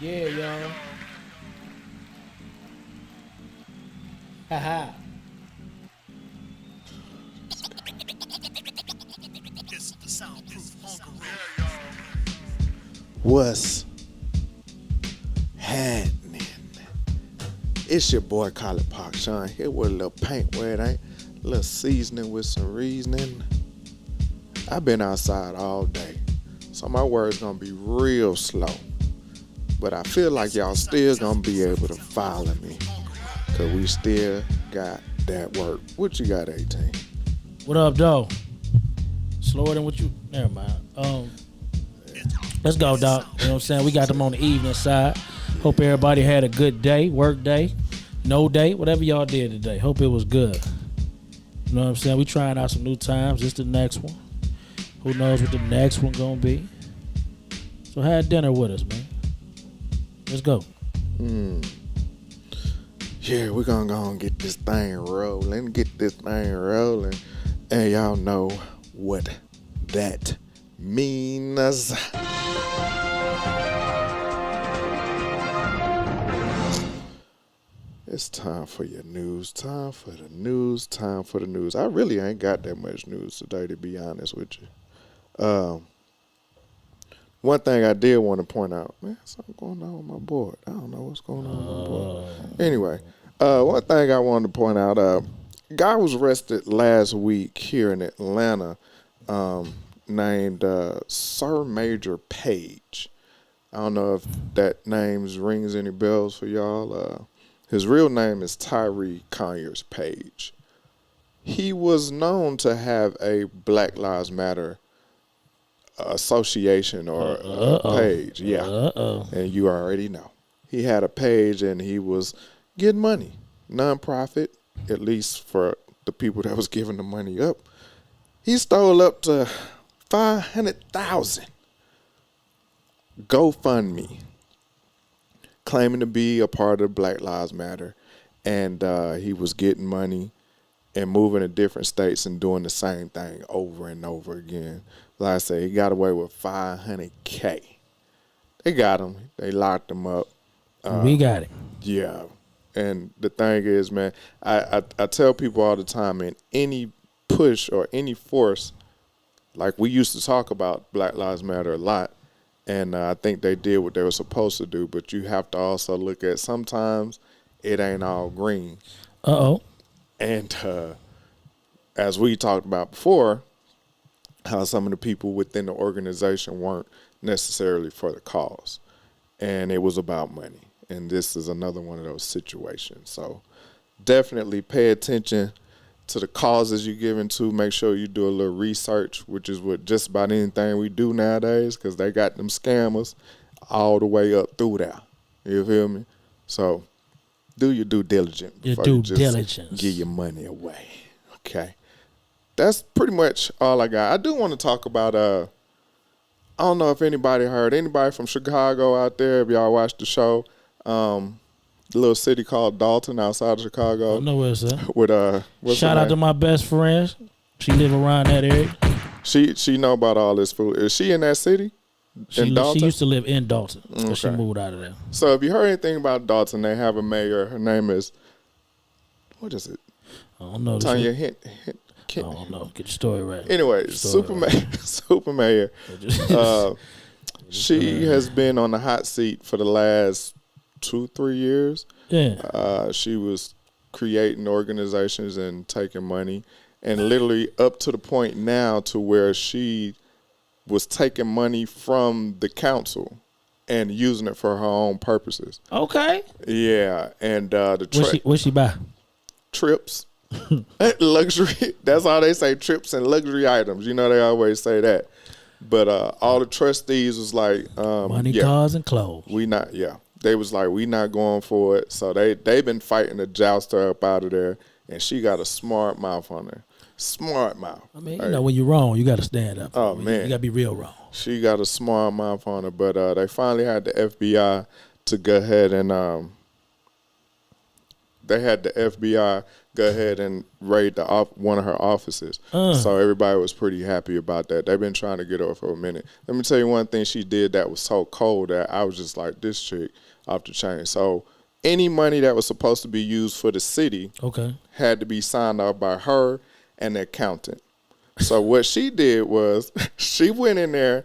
Yeah, y'all. Haha. What's happening? It's your boy Colin Park Sean here with a little paint where it ain't, a little seasoning with some reasoning. I've been outside all day, so my word's gonna be real slow. But I feel like y'all still gonna be able to follow me, cause we still got that work. What you got, 18? What up, dog? Slower than what you. Never mind. Let's go, dog. You know what I'm saying? We got them on the evening side. Hope everybody had a good day, work day, no day, whatever y'all did today. Hope it was good. You know what I'm saying? We trying out some new times. This the next one. Who knows what the next one gonna be? So have dinner with us, man. Let's go. Yeah, we're gonna go and get this thing rolling, and y'all know what that means. It's time for your news, time for the news. I really ain't got that much news today, to be honest with you. One thing I did want to point out, man, something going on with my board. I don't know what's going on with my board. Anyway, one thing I wanted to point out, guy was arrested last week here in Atlanta, named Sir Major Page. I don't know if that name rings any bells for y'all. His real name is Tyree Conyers Page. He was known to have a Black Lives Matter association or page. Yeah. And you already know. He had a page and he was getting money. Non-profit, at least for the people that was giving the money up. He stole up to $500,000 GoFundMe, claiming to be a part of Black Lives Matter. And he was getting money and moving to different states and doing the same thing over and over again. Like I said, he got away with $500K. They got him. They locked him up. We got it. Yeah. And the thing is, man, I tell people all the time, man, any push or any force, like we used to talk about Black Lives Matter a lot, and I think they did what they were supposed to do, but you have to also look at sometimes it ain't all green. And as we talked about before, how some of the people within the organization weren't necessarily for the cause. And it was about money. And this is another one of those situations. So definitely pay attention to the causes you're giving to. Make sure you do a little research, which is what just about anything we do nowadays, because they got them scammers all the way up through there. You feel me? So do your due diligence before you just give your money away. Okay. That's pretty much all I got. I do want to talk about, I don't know if anybody from Chicago out there, if y'all watched the show, the little city called Dalton outside of Chicago. I know where it's at. With, shout out to my best friend. She live around that area. She know about all this food. Is she in that city? She used to live in Dalton, but she moved out of there. So if you heard anything about Dalton, they have a mayor. Her name is, what is it? I don't know. Tanya I don't know. Get your story right. Anyway, Super Mayor. She has been on the hot seat for the last 2-3 years. Yeah. She was creating organizations and taking money, and literally up to the point now to where she was taking money from the council and using it for her own purposes. Okay. Yeah, and what she buy? Trips. Luxury. That's all they say, trips and luxury items. You know, they always say that. But all the trustees was like, money, cars, and clothes. They was like, we not going for it. So they been fighting to joust her up out of there, and she got a smart mouth on her. Smart mouth. I mean, you know, when you're wrong, you got to stand up. Oh, man. You got to be real wrong. She got a smart mouth on her, but they finally had the FBI to go ahead and they had the FBI go ahead and raid one of her offices. So everybody was pretty happy about that. They've been trying to get her for a minute. Let me tell you one thing she did that was so cold that I was just like, this chick off the chain. So any money that was supposed to be used for the city had to be signed off by her and the accountant. So what she did was she went in there,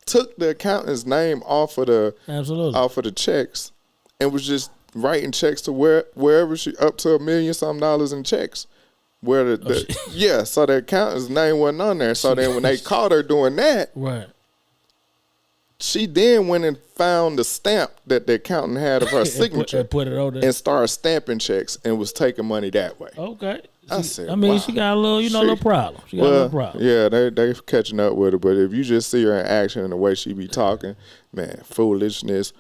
took the accountant's name off of the checks, and was just writing checks to wherever she up to $1 million something in checks. Where so the accountant's name wasn't on there. So then when they caught her doing that, she then went and found the stamp that the accountant had of her signature and put it on there and started stamping checks and was taking money that way. Okay. I said, she got a little, little problem. She got a little problem. Yeah, they catching up with her. But if you just see her in action and the way she be talking, man, foolishness.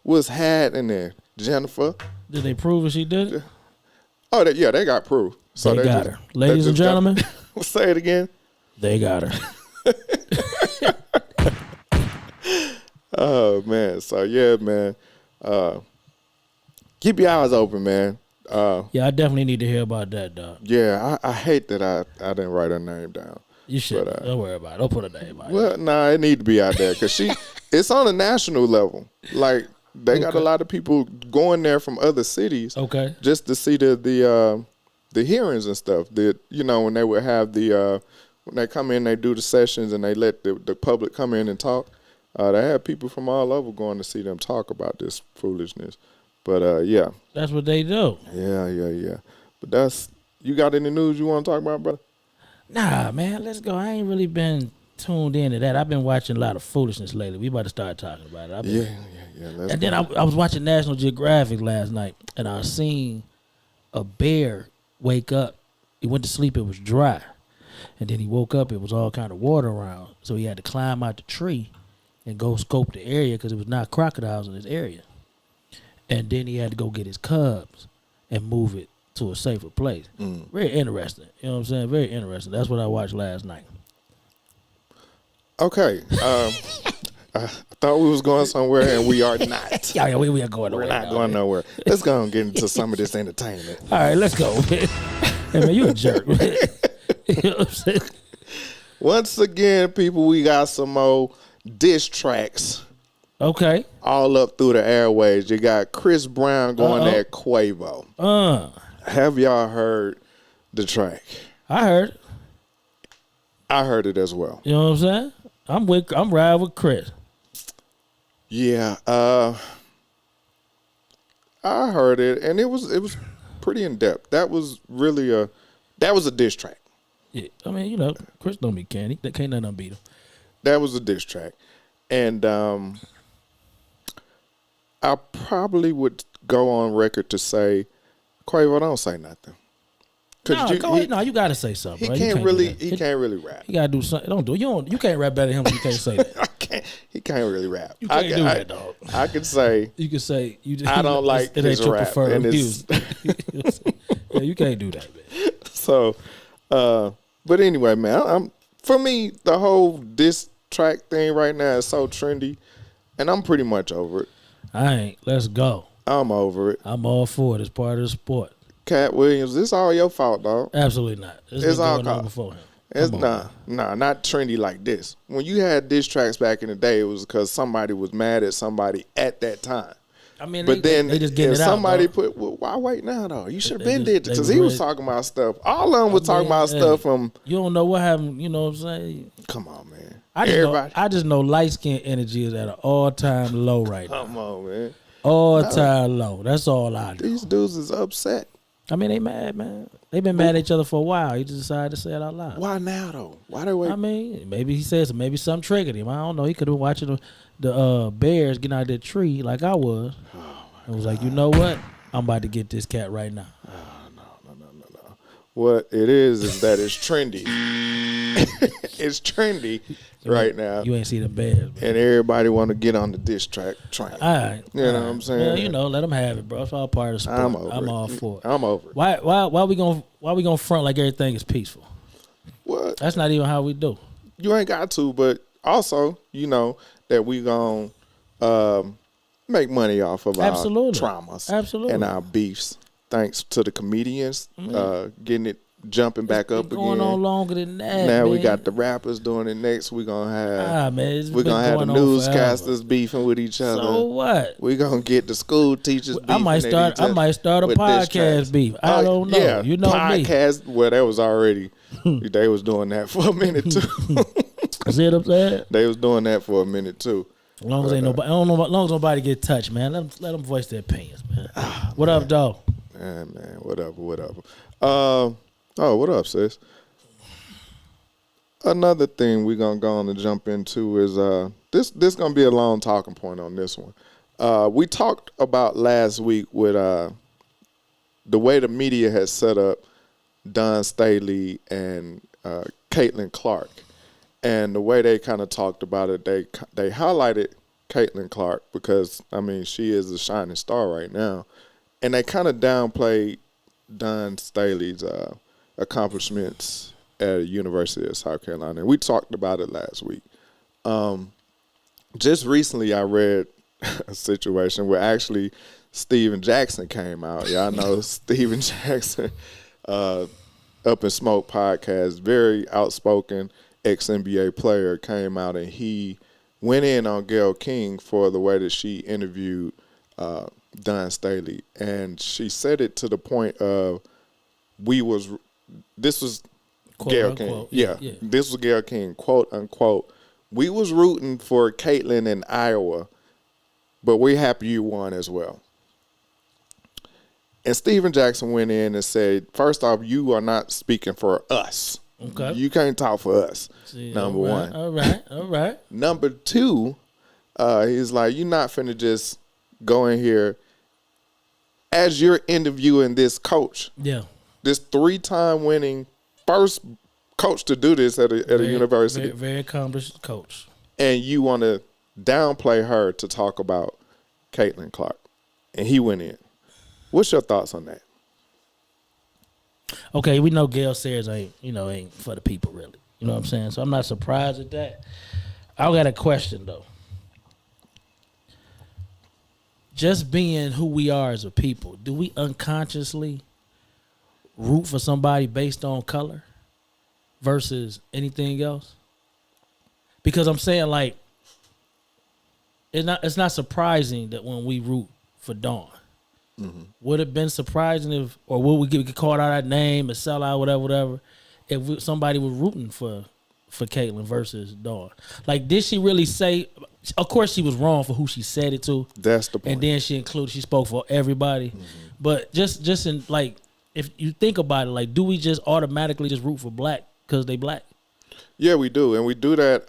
What's happening, Jennifer? Did they prove that she did it? Oh, they got proof. So they got her. Ladies and gentlemen. Say it again. They got her. Oh, man. So, yeah, man. Keep your eyes open, man. Yeah, I definitely need to hear about that, dog. Yeah, I hate that I didn't write her name down. You should. Don't worry about it. Don't put her name out. Well, nah, it need to be out there because it's on a national level. Like, they got a lot of people going there from other cities just to see the hearings and stuff. When they would have when they come in, they do the sessions and they let the public come in and talk. They have people from all over going to see them talk about this foolishness. But, yeah. That's what they do. Yeah. But you got any news you want to talk about, brother? Nah, man, let's go. I ain't really been tuned into that. I've been watching a lot of foolishness lately. We about to start talking about it. Yeah. Then I was watching National Geographic last night, and I seen a bear wake up. He went to sleep, it was dry. And then he woke up, it was all kind of water around. So he had to climb out the tree and go scope the area because it was not crocodiles in this area. And then he had to go get his cubs and move it to a safer place. Very interesting. You know what I'm saying? Very interesting. That's what I watched last night. Okay. I thought we was going somewhere, and we are not. Yeah, we are going nowhere. We're not going nowhere. Let's go and get into some of this entertainment. All right, let's go, man. Hey, man, you a jerk, man. You know what I'm saying? Once again, people, we got some more diss tracks. Okay. All up through the airways. You got Chris Brown going at Quavo. Have y'all heard the track? I heard it. I heard it as well. You know what I'm saying? I'm riding with Chris. Yeah. I heard it, and it was pretty in depth. That was really a diss track. Yeah. I mean, Chris don't be candy. That can't nothing beat him. That was a diss track. And I probably would go on record to say, Quavo, don't say nothing. You gotta say something. He can't really rap. You gotta do something. You can't rap better than him. But you can't say that. He can't really rap. You can't do that, dog. I could say. You can say I don't like his rap. And yeah, you can't do that, man. So, but anyway, man, for me, the whole diss track thing right now is so trendy, and I'm pretty much over it. I ain't. Let's go. I'm over it. I'm all for it. It's part of the sport. Cat Williams, this all your fault, dog. Absolutely not. It's all going on before him. It's not trendy like this. When you had diss tracks back in the day, it was because somebody was mad at somebody at that time. I mean, but they just getting it out. Somebody put, well, why wait now though? You should have been did because he was talking about stuff. All of them was talking about stuff from. You don't know what happened. You know what I'm saying? Come on, man. I just know light skin energy is at an all time low right now. Come on, man. All time low. That's all I know. These dudes is upset. I mean, they mad, man. They've been mad at each other for a while. He just decided to say it out loud. Why now, though? Why they wait? I mean, maybe he says maybe something triggered him. I don't know. He could have been watching the bears getting out of that tree like I was. I was like, you know what? I'm about to get this cat right now. No. What it is that it's trendy. It's trendy right now. You ain't see the bears, man. And everybody want to get on the diss track train. All right. You know what I'm saying? Well, let them have it, bro. It's all part of the sport. I'm all for it. I'm over it. Why we gonna front like everything is peaceful? What? That's not even how we do. You ain't got to, but also, that we gonna make money off of Absolutely. our traumas Absolutely. and our beefs. Thanks to the comedians getting it jumping back up again. Going on longer than that. Now man. we got the rappers doing it. Next we're gonna have we're gonna have the newscasters beefing with each other. So what? We're gonna get the school teachers beefing. I might start a podcast beef. I don't know. Yeah, you know podcast, me. Well, that was already they was doing that for a minute too. See what I'm saying? They was doing that for a minute too. As long as ain't nobody, I don't know. As long as nobody get touched, man. Let them voice their opinions, man. What up, dog? Man, whatever. What up, sis? Another thing we're gonna go on and jump into is this gonna be a long talking point on this one. We talked about last week with the way the media has set up Don Staley and Caitlin Clark, and the way they kind of talked about it. They highlighted Caitlin Clark because I mean she is a shining star right now, and they kind of downplayed Don Staley's accomplishments at the University of South Carolina. And we talked about it last week. Just recently I read a situation where actually Steven Jackson came out. Y'all know Steven Jackson, Up in Smoke podcast, very outspoken ex-NBA player, came out and he went in on Gayle King for the way that she interviewed Don Staley. And she said it to the point of this was Quote, Gayle unquote. King. Yeah, this was Gayle King, quote unquote. We was rooting for Caitlin in Iowa, but we're happy you won as well. And Steven Jackson went in and said, first off, you are not speaking for us. Okay. You can't talk for us, number one. All right. Number two, he's like, you're not finna just go in here as you're interviewing this coach. Yeah. This 3-time winning first coach to do this at a university. Very accomplished coach. And you want to downplay her to talk about Caitlin Clark. And he went in. What's your thoughts on that? Okay, we know Gayle Sayers ain't for the people really. You know what I'm saying? So I'm not surprised at that. I got a question though. Just being who we are as a people, do we unconsciously root for somebody based on color versus anything else? Because I'm saying like it's not surprising that when we root for Dawn. Mm-hmm. Would it have been surprising if, or would we get called out our name and sell out, whatever, if somebody was rooting for Caitlin versus Dawn? Like, did she really say? Of course, she was wrong for who she said it to. That's the point. And then she spoke for everybody. Mm-hmm. But just in like, if you think about it, like, do we just automatically just root for black because they black? Yeah, we do, and we do that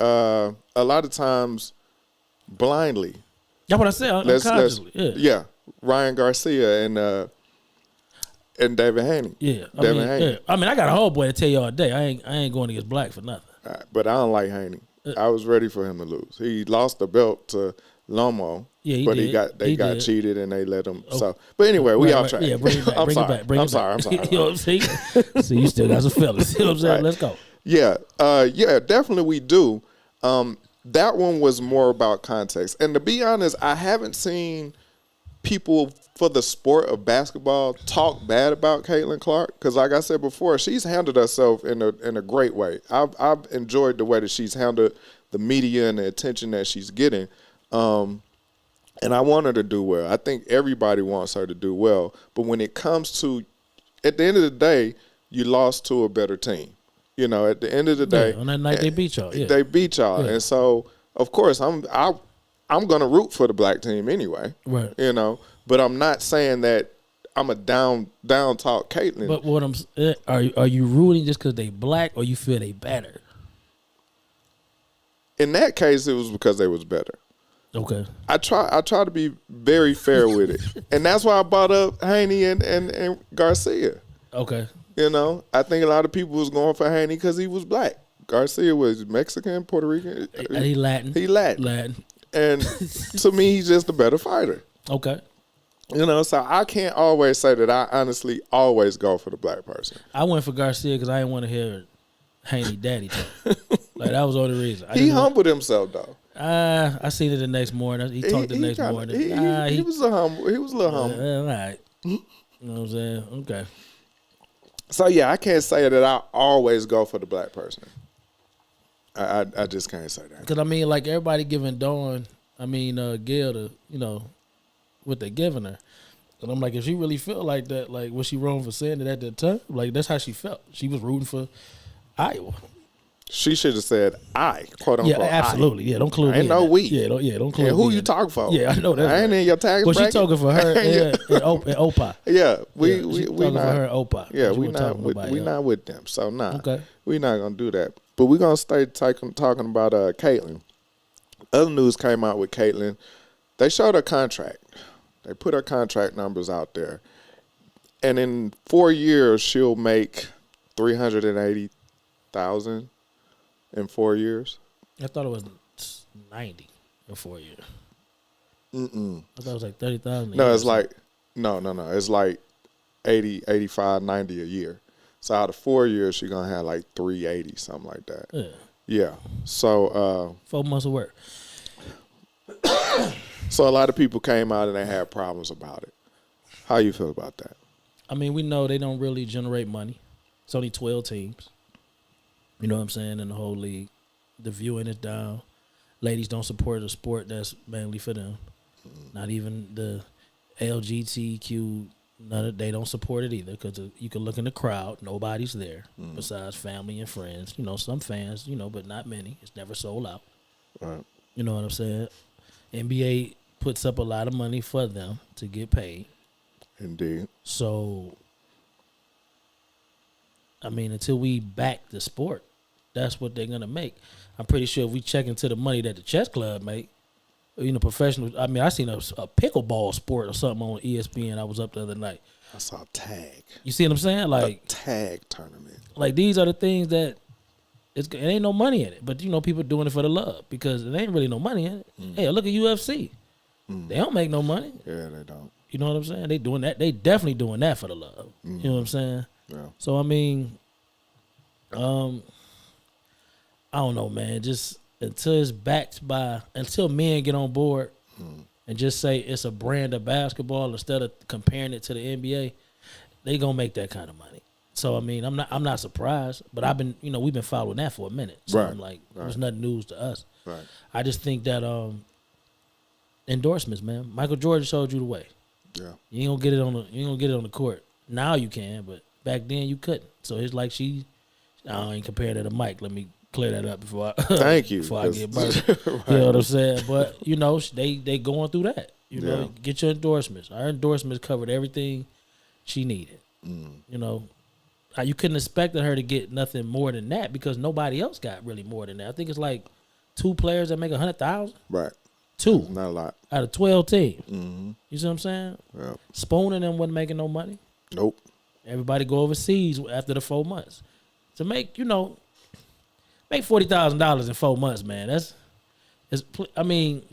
a lot of times blindly. That's what I said. Unconsciously. Yeah. Ryan Garcia and David Haney. Yeah, Haney. I mean, I got a whole boy to tell you all day. I ain't going against black for nothing. Right, but I don't like Haney. I was ready for him to lose. He lost the belt to Lomo. Yeah, but did. They got cheated and they let him. Oh. So, but anyway, we all try. Yeah, bring it back. I'm sorry. I'm sorry. You know what I'm saying? See, you still got some feelings. You know what I'm saying? Right. Let's go. Yeah, definitely we do. That one was more about context, and to be honest, I haven't seen people for the sport of basketball talk bad about Caitlin Clark because, like I said before, she's handled herself in a great way. I've enjoyed the way that she's handled the media and the attention that she's getting, and I want her to do well. I think everybody wants her to do well, but when it comes to, at the end of the day, you lost to a better team. You know, at the end of the day, on that night they beat y'all. Yeah. They beat y'all, and so of course I'm gonna root for the black team anyway. Right. You know, but I'm not saying that I'm a down talk Caitlin. But what are you rooting just because they black or you feel they better? In that case, it was because they was better. Okay. I try to be very fair with it, and that's why I brought up Haney and Garcia. Okay. You know, I think a lot of people was going for Haney because he was black. Garcia was Mexican, Puerto Rican. He Latin. Latin. And to me, he's just a better fighter. Okay. You know, so I can't always say that I honestly always go for the black person. I went for Garcia because I didn't want to hear Haney daddy talk. Like, that was the only reason. He humbled himself, though. I seen it the next morning. He talked the next morning. He was a humble. He was a little humble. All right. You know what I'm saying? Okay. So yeah, I can't say that I always go for the black person. I just can't say that. Because I mean, like everybody giving Gail the, what they giving her. And I'm like, if she really felt like that, like was she wrong for saying it at that time? Like that's how she felt. She was rooting for Iowa. She should have said I, quote unquote. Yeah, absolutely. I. Yeah, don't include me. Ain't no we. Yeah, don't include and who me you talking for? Yeah, I know that. I ain't in your tax bracket. Well, she talking for her and Opa. Yeah, we talking not for her and Opa. Yeah, we not with them. So Okay. we not gonna do that. But we're gonna stay talking about Caitlyn. Other news came out with Caitlyn. They showed her contract. They put her contract numbers out there, and in 4 years she'll make $380,000 in 4 years. I thought it was 90 in 4 years. I thought it was like 30,000. No, it's like no. It's like 80, 85, 90 a year. So out of 4 years, she's gonna have like 380, something like that. Yeah. So 4 months of work. So a lot of people came out and they had problems about it. How you feel about that? I mean, we know they don't really generate money. It's only 12 teams. You know what I'm saying? In the whole league, the viewing is down. Ladies don't support a sport that's mainly for them. Not even the LGBTQ. They don't support it either because you can look in the crowd. Nobody's there besides family and friends. Some fans, but not many. It's never sold out. Right. You know what I'm saying? NBA puts up a lot of money for them to get paid. Indeed. So, I mean, until we back the sport, that's what they're going to make. I'm pretty sure if we check into the money that the chess club make, professional. I mean, I seen a pickleball sport or something on ESPN. I was up the other night. I saw tag. You see what I'm saying? Like a tag tournament. Like these are the things that it ain't no money in it. But people doing it for the love because it ain't really no money in it. Hey, look at UFC. They don't make no money. Yeah, they don't. You know what I'm saying? They doing that. They definitely doing that for the love. You know what I'm saying? Yeah. So I mean, I don't know, man. Just until men get on board and just say it's a brand of basketball instead of comparing it to the NBA, they gonna make that kind of money. So I mean, I'm not surprised, but I've been, we've been following that for a minute. So right. I'm like, it was nothing news to us. Right. I just think that endorsements, man. Michael Jordan showed you the way. Yeah. You ain't gonna get it on the court. Now you can, but back then you couldn't. So it's like I ain't comparing it to Mike. Let me clear that up before I thank you before I get burned. Right. You know what I'm saying? But they going through that. Get your endorsements. Our endorsements covered everything she needed. You couldn't expect her to get nothing more than that because nobody else got really more than that. I think it's like 2 players that make 100,000. Right. 2. Not a lot. Out of 12 teams. Mm-hmm. You see what I'm saying? Yeah. Spoon and them wasn't making no money. Nope. Everybody go overseas after the 4 months. To make $40,000 in 4 months, man.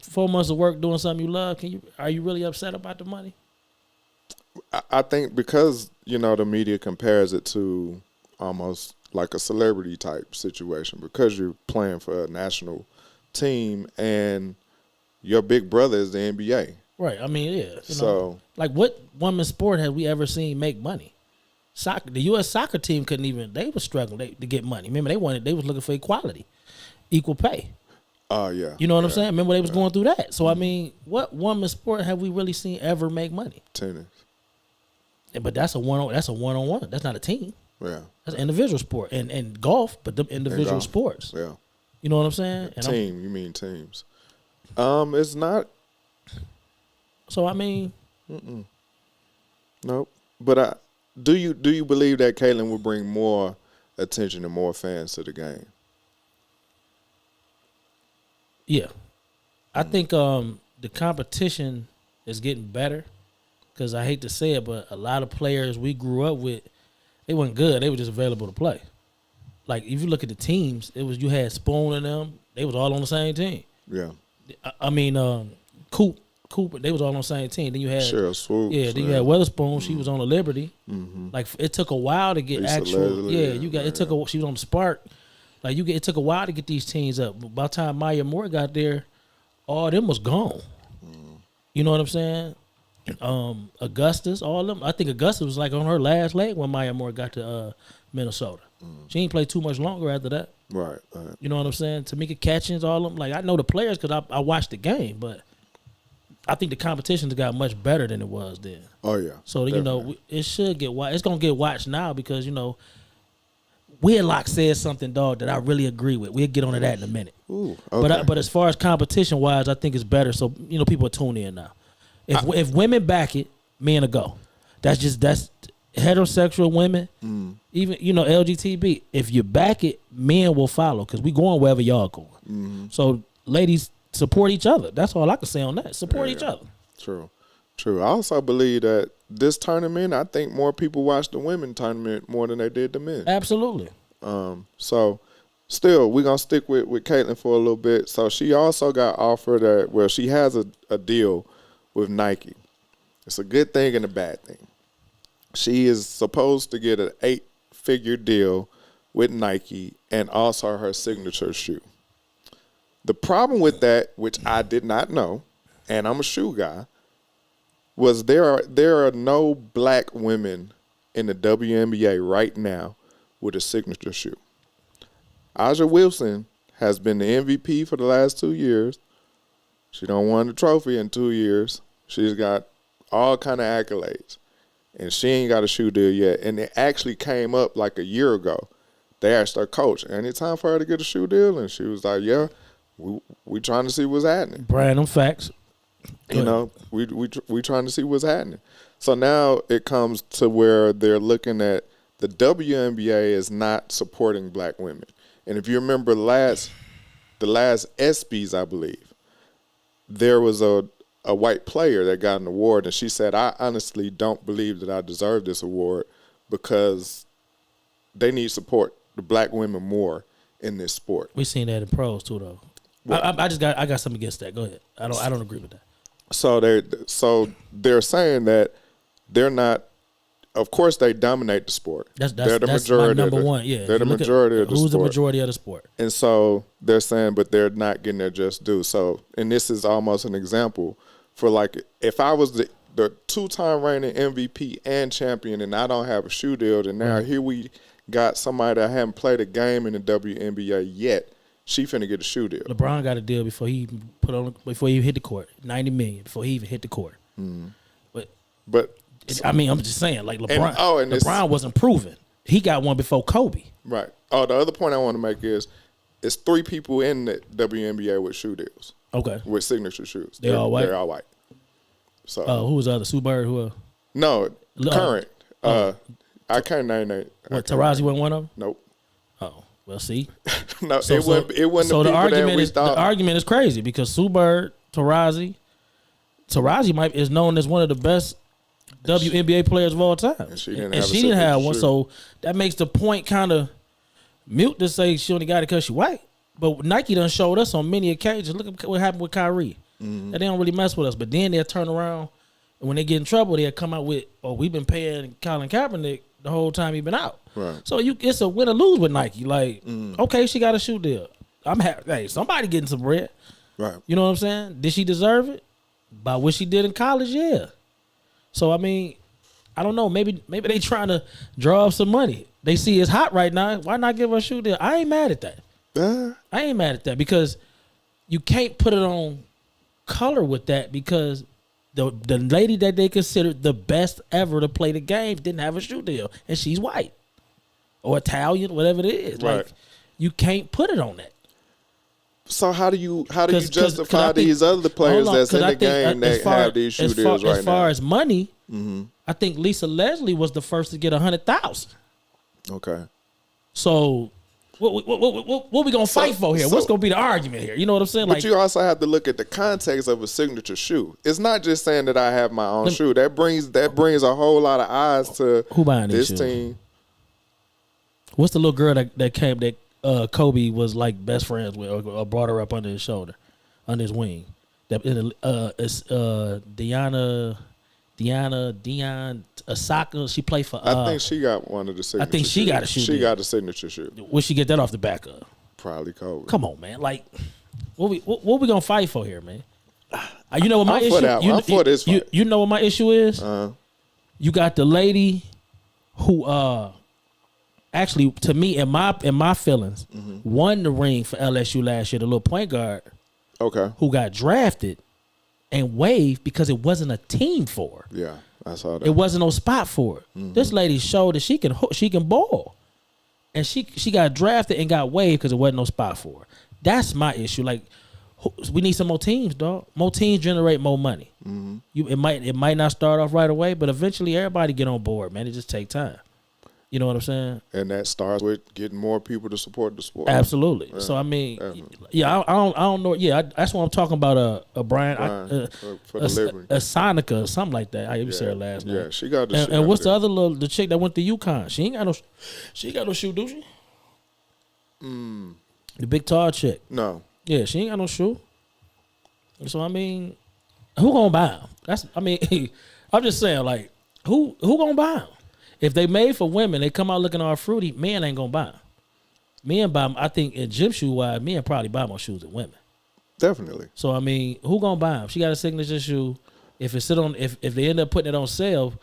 4 months of work doing something you love. Are you really upset about the money? I think because, the media compares it to almost like a celebrity type situation because you're playing for a national team and your big brother is the NBA. Right. I mean, yeah. So what women's sport have we ever seen make money? Soccer. The U.S. soccer team couldn't even. They were struggling to get money. Remember, they was looking for equality, equal pay. Oh yeah. You know what I'm saying? Remember, they was going through that. So I mean, what women's sport have we really seen ever make money? Tennis. But that's a one-on-one. That's not a team. Yeah. That's an individual sport and golf, but the individual sports. Yeah. You know what I'm saying? You mean teams? It's not. So I mean, nope. But do you believe that Caitlyn will bring more attention and more fans to the game? Yeah, I think the competition is getting better. Because I hate to say it, but a lot of players we grew up with, they weren't good. They were just available to play. Like if you look at the teams, you had Spoon and them. They was all on the same team. Yeah. I mean, Cooper, they was all on the same team. Then you had Cheryl Swoops. Yeah. Then you had Weatherspoon. She was on the Liberty. Mm-hmm. Like it took a while to get Lisa actual. Leslie, She was on the Spark. Like it took a while to get these teams up. By the time Maya Moore got there, all them was gone. You know what I'm saying? Augustus, all of them. I think Augustus was like on her last leg when Maya Moore got to Minnesota. She ain't played too much longer after that. Right. You know what I'm saying? Tamika Catchings, all of them. Like, I know the players because I watched the game, but I think the competition's got much better than it was then. Oh, yeah. So, definitely. you know, it should get watched. It's going to get watched now because, you know, Whitlock said something, dog, that I really agree with. We'll get on to that in a minute. Ooh, okay. But as far as competition-wise, I think it's better. So, you know, people tune in now. If women back it, men will go. That's heterosexual women, even, you know, LGTB. If you back it, men will follow because we going wherever y'all going. So, ladies, support each other. That's all I can say on that. Support each other. True. I also believe that this tournament, I think more people watch the women tournament more than they did the men. Absolutely. So, still, we're going to stick with Caitlin for a little bit. So, she also got offered she has a deal with Nike. It's a good thing and a bad thing. She is supposed to get an 8-figure deal with Nike and also her signature shoe. The problem with that, which I did not know, and I'm a shoe guy, was there are no black women in the WNBA right now with a signature shoe. Aja Wilson has been the MVP for the last 2 years. She don't won the trophy in 2 years. She's got all kind of accolades, and she ain't got a shoe deal yet. And it actually came up like a year ago. They asked her coach, "Any time for her to get a shoe deal?" And she was like, "Yeah, we trying to see what's happening." Brand them facts. You know, we trying to see what's happening. So now it comes to where they're looking at the WNBA is not supporting black women. And if you remember the last ESPYs, I believe, there was a white player that got an award, and she said, "I honestly don't believe that I deserve this award because they need support the black women more in this sport." We seen that in pros too, though. I got something against that. Go ahead. I don't agree with that. So they're saying that they're not. Of course, they dominate the sport. That's majority. My number one. Yeah, they're the majority of the sport. Who's the majority of the sport? And so they're saying, but they're not getting their just due. So, and this is almost an example for like if I was the 2-time reigning MVP and champion, and I don't have a shoe deal, then now here we got somebody that hadn't played a game in the WNBA yet. She finna get a shoe deal. LeBron got a deal before he hit the court. $90 million before he even hit the court. But I mean, I'm just saying, like LeBron. And LeBron wasn't proven. He got one before Kobe. Right. Oh, the other point I want to make is, it's 3 people in the WNBA with shoe deals. Okay. With signature shoes. They're all white. They're all white. So. Who was the other? Sue Bird? Who? No, current. I can't name that. What? Tarazi wasn't one of them? Nope. Oh, well, see. No, it wasn't. So the argument is crazy because Sue Bird, Tarazi is known as one of the best WNBA players of all time. And she didn't have one. So that makes the point kind of mute to say she only got it because she white. But Nike done showed us on many occasions. Look at what happened with Kyrie. That they don't really mess with us. But then they'll turn around, and when they get in trouble, they'll come out with, we've been paying Colin Kaepernick the whole time he's been out. Right. So it's a win or lose with Nike. Like, okay, she got a shoe deal. I'm happy. Hey, somebody getting some bread. Right. You know what I'm saying? Did she deserve it? By what she did in college, yeah. So I mean, I don't know. Maybe they trying to draw up some money. They see it's hot right now. Why not give her a shoe deal? I ain't mad at that. I ain't mad at that because you can't put it on color with that because the lady that they considered the best ever to play the game didn't have a shoe deal, and she's white or Italian, whatever it is. Right. Like, you can't put it on that. So how do you justify these other players that's in the game that have these shoe deals right now? As far as money, I think Lisa Leslie was the first to get $100,000. Okay. So what we gonna fight for here? What's gonna be the argument here? You know what I'm saying? But you also have to look at the context of a signature shoe. It's not just saying that I have my own shoe. That brings a whole lot of eyes to who buying this shoes? team. What's the little girl that came that Kobe was like best friends with, or brought her up under his shoulder, under his wing? It's Dion Osaka. She played for. I think she got one of the signature. I think she shoes. got a shoe. She got a signature shoe. Where'd she get that off the back of? Probably Kobe. Come on, man. Like, What we gonna fight for here, man? You know what my I'm issue? for that one. I'm for this fight. You know what my issue is? You got the lady who actually, to me, in my feelings, won the ring for LSU last year, the little point guard. Okay. Who got drafted and waived because it wasn't a team for her. Yeah, I saw that. It wasn't no spot for her. This lady showed that she can ball. And she got drafted and got waived because it wasn't no spot for her. That's my issue. Like, we need some more teams, dog. More teams generate more money. It might not start off right away, but eventually everybody get on board, man. It just take time. You know what I'm saying? And that starts with getting more people to support the sport. Absolutely. Yeah, so I mean, I don't know. Yeah, that's what I'm talking about. A Brian for delivering. A Sonica or something like that. I even say her last name. Yeah, she got the. And what's the other the chick that went to Ucon? She ain't got no shoe, do she? The big tall chick. No. Yeah, she ain't got no shoe. So I mean, who gonna buy them? I'm just saying, like, who gonna buy them? If they made for women, they come out looking all fruity. Men ain't gonna buy them. Men buy them. I think in gym shoe wise, men probably buy more shoes than women. Definitely. So I mean, who gonna buy them? She got a signature shoe. If they end up putting it on sale,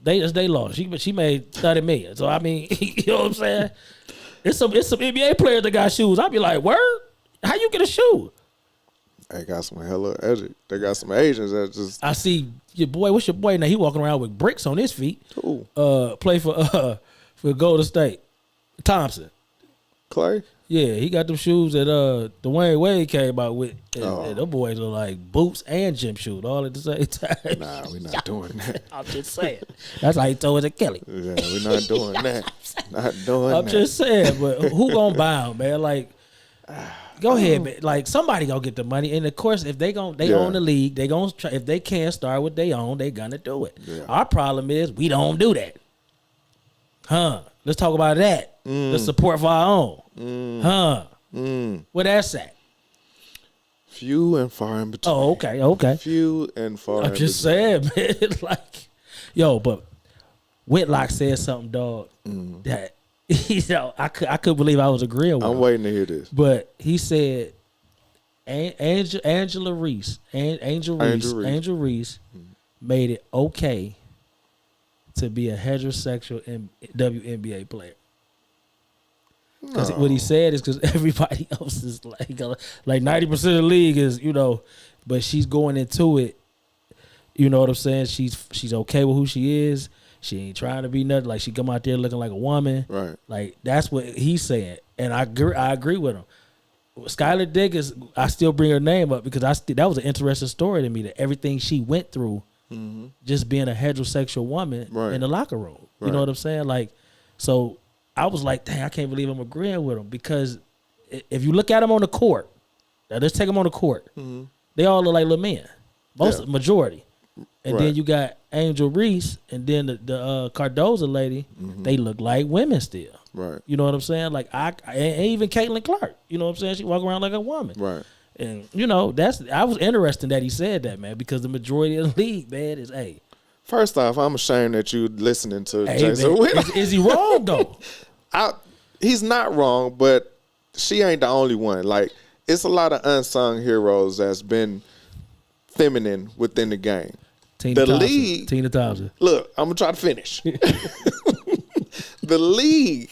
they lost. She made $30 million. So I mean, you know what I'm saying? It's some NBA players that got shoes. I'd be like, word? How you get a shoe? They got some hella edgy. They got some Asians that just. I see your boy. What's your boy now? He walking around with bricks on his feet. Who? Play for Golden State. Thompson. Clay? Yeah, he got them shoes that Dwayne Wade came out with. And them boys are like boots and gym shoes all at the same time. Nah, we're not doing that. I'm just saying. That's how he told it to Kelly. Yeah, we're not doing that. Not doing that. I'm just saying, but who gonna buy them, man? Like, go ahead, man. Like, somebody gonna get the money, and of course, if they own the league, they gonna try. If they can't start what they own, they gonna do it. Yeah. Our problem is we don't do that, Let's talk about that. The support for our own, Where that's at? Few and far in between. Oh, okay. Few and far. I'm just saying, man. Like, but Whitlock said something, dog. That I couldn't believe I was agreeing with him. I'm waiting to hear this. But he said, Angel Reese made it okay to be a heterosexual WNBA player. Because what he said is because everybody else is like 90% of the league is, but she's going into it. You know what I'm saying? She's okay with who she is. She ain't trying to be nothing. Like, she come out there looking like a woman. Right. Like, that's what he's saying. And I agree with him. Skylar Diggins, I still bring her name up because that was an interesting story to me, that everything she went through just being a heterosexual woman in the locker room. You know what I'm saying? Like, so I was like, dang, I can't believe I'm agreeing with him, because if you look at them on the court, now let's take them on the court. They all look like little men. Majority. And then you got Angel Reese, and then the Cardoza lady. They look like women still. Right. You know what I'm saying? Like, and even Caitlin Clark. You know what I'm saying? She walk around like a woman. Right. And I was interested that he said that, man, because the majority of the league, man, is First off, I'm ashamed that you listening to Jason. Is he wrong though? He's not wrong, but she ain't the only one. Like, it's a lot of unsung heroes that's been feminine within the game. Tina Thompson. Look, I'm gonna try to finish. The league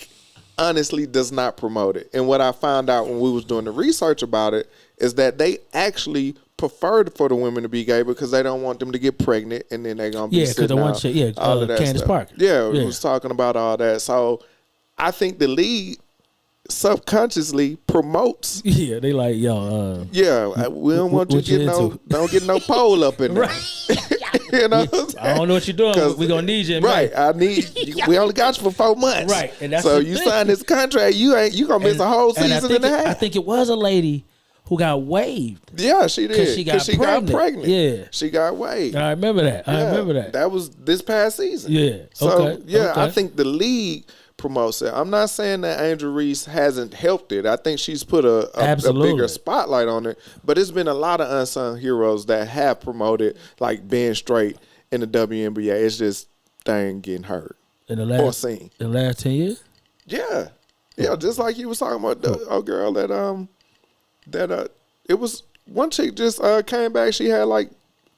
honestly does not promote it, and what I found out when we was doing the research about it is that they actually prefer for the women to be gay because they don't want them to get pregnant, and then they're gonna be sitting out. All of that Candace stuff. Parker. Yeah, we was talking about all that. So I think the league subconsciously promotes. Yeah, they like, we don't want you to get don't get no pole up in there. You know, I don't know what you're doing. We're gonna need you. Right, we only got you for 4 months. Right, and that's so you sign this contract. You gonna miss a whole season and a half. I think it was a lady who got waived. Yeah, she did. Because she got pregnant. Yeah, she got waived. I remember that. That was this past season. Yeah. So I think the league promotes it. I'm not saying that Angel Reese hasn't helped it. I think she's put a bigger spotlight on it. But it's been a lot of unsung heroes that have promoted, like being straight in the WNBA. It's just they ain't getting hurt in the last 10 years. Yeah, just like you was talking about the girl that It was one chick just came back. She had like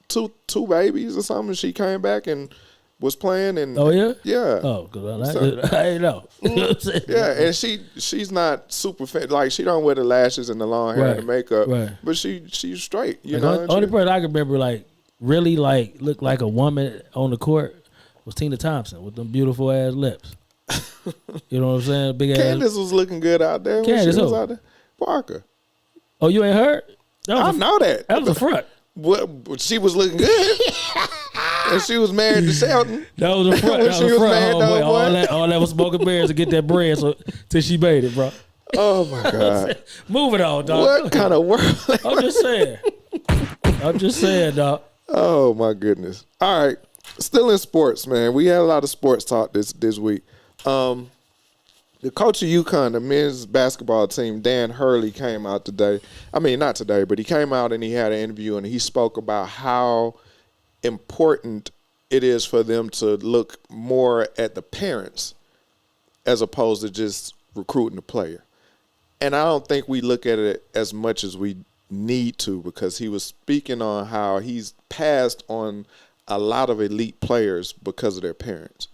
two babies or something. She came back and was playing. And Oh yeah, yeah. Oh, cause I ain't know. Yeah, and she's not super fit. Like she don't wear the lashes and the long hair and the makeup. Right. But she's straight. You Like, know. Only person I can remember like really like looked like a woman on the court was Tina Thompson with them beautiful ass lips. You know what I'm saying? Big ass. Candace was looking good out there when Candace she was who? out there. Parker. Oh, you ain't heard? I know that. That was the front. Well, she was looking good. And she was married to Shelton. That was the front. When That she was was the front. married to her boy. All that was smoking bears to get that bread till she made it, bro. Oh my God. Moving on, dog. What kind of world? I'm just saying, dog. Oh my goodness. All right. Still in sports, man. We had a lot of sports talk this week. The coach of Ucon, the men's basketball team, Dan Hurley, came out today. I mean, not today, but he came out and he had an interview and he spoke about how important it is for them to look more at the parents as opposed to just recruiting the player. And I don't think we look at it as much as we need to, because he was speaking on how he's passed on a lot of elite players because of their parents.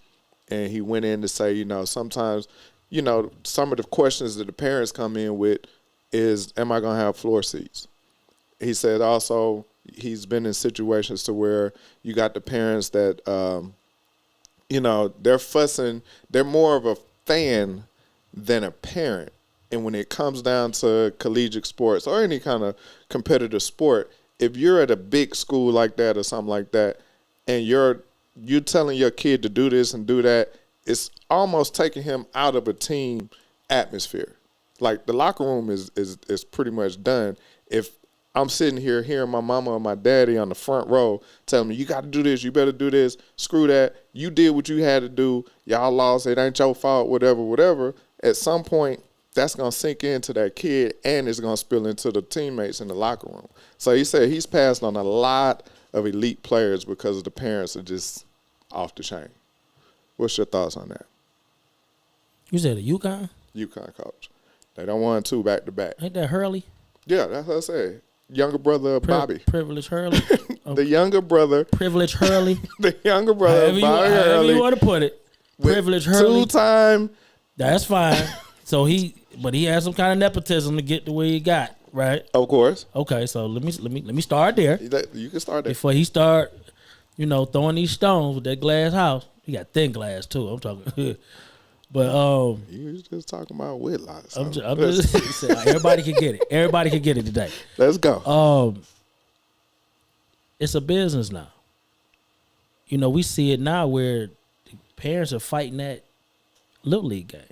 And he went in to say, you know, sometimes, you know, some of the questions that the parents come in with is, am I going to have floor seats? He said also he's been in situations to where you got the parents that, you know, they're fussing. They're more of a fan than a parent. And when it comes down to collegiate sports or any kind of competitive sport, if you're at a big school like that or something like that, and you're telling your kid to do this and do that, it's almost taking him out of a team atmosphere. Like the locker room is pretty much done. If I'm sitting here hearing my mama or my daddy on the front row telling me, you got to do this, you better do this, screw that, you did what you had to do, y'all lost, it ain't your fault, whatever. At some point, that's going to sink into that kid and it's going to spill into the teammates in the locker room. So he said he's passed on a lot of elite players because the parents are just off the chain. What's your thoughts on that? You said a UConn? UConn coach. They don't want two back to back. Ain't that Hurley? Yeah, that's what I said. Younger brother of Bobby. Privilege Hurley. The younger brother. Privilege Hurley. The younger brother of Bobby Hurley. However you want to put it. Privilege Hurley. 2-time. That's fine. So he had some kind of nepotism to get to where he got, right? Of course. Okay, so let me start there. You can start there. Before he start, you know, throwing these stones with that glass house. He got thin glass too. I'm talking, but you was just talking about Whitlock. I'm just everybody can get it. Everybody can get it today. Let's go. It's a business now. You know, we see it now where parents are fighting at little league games.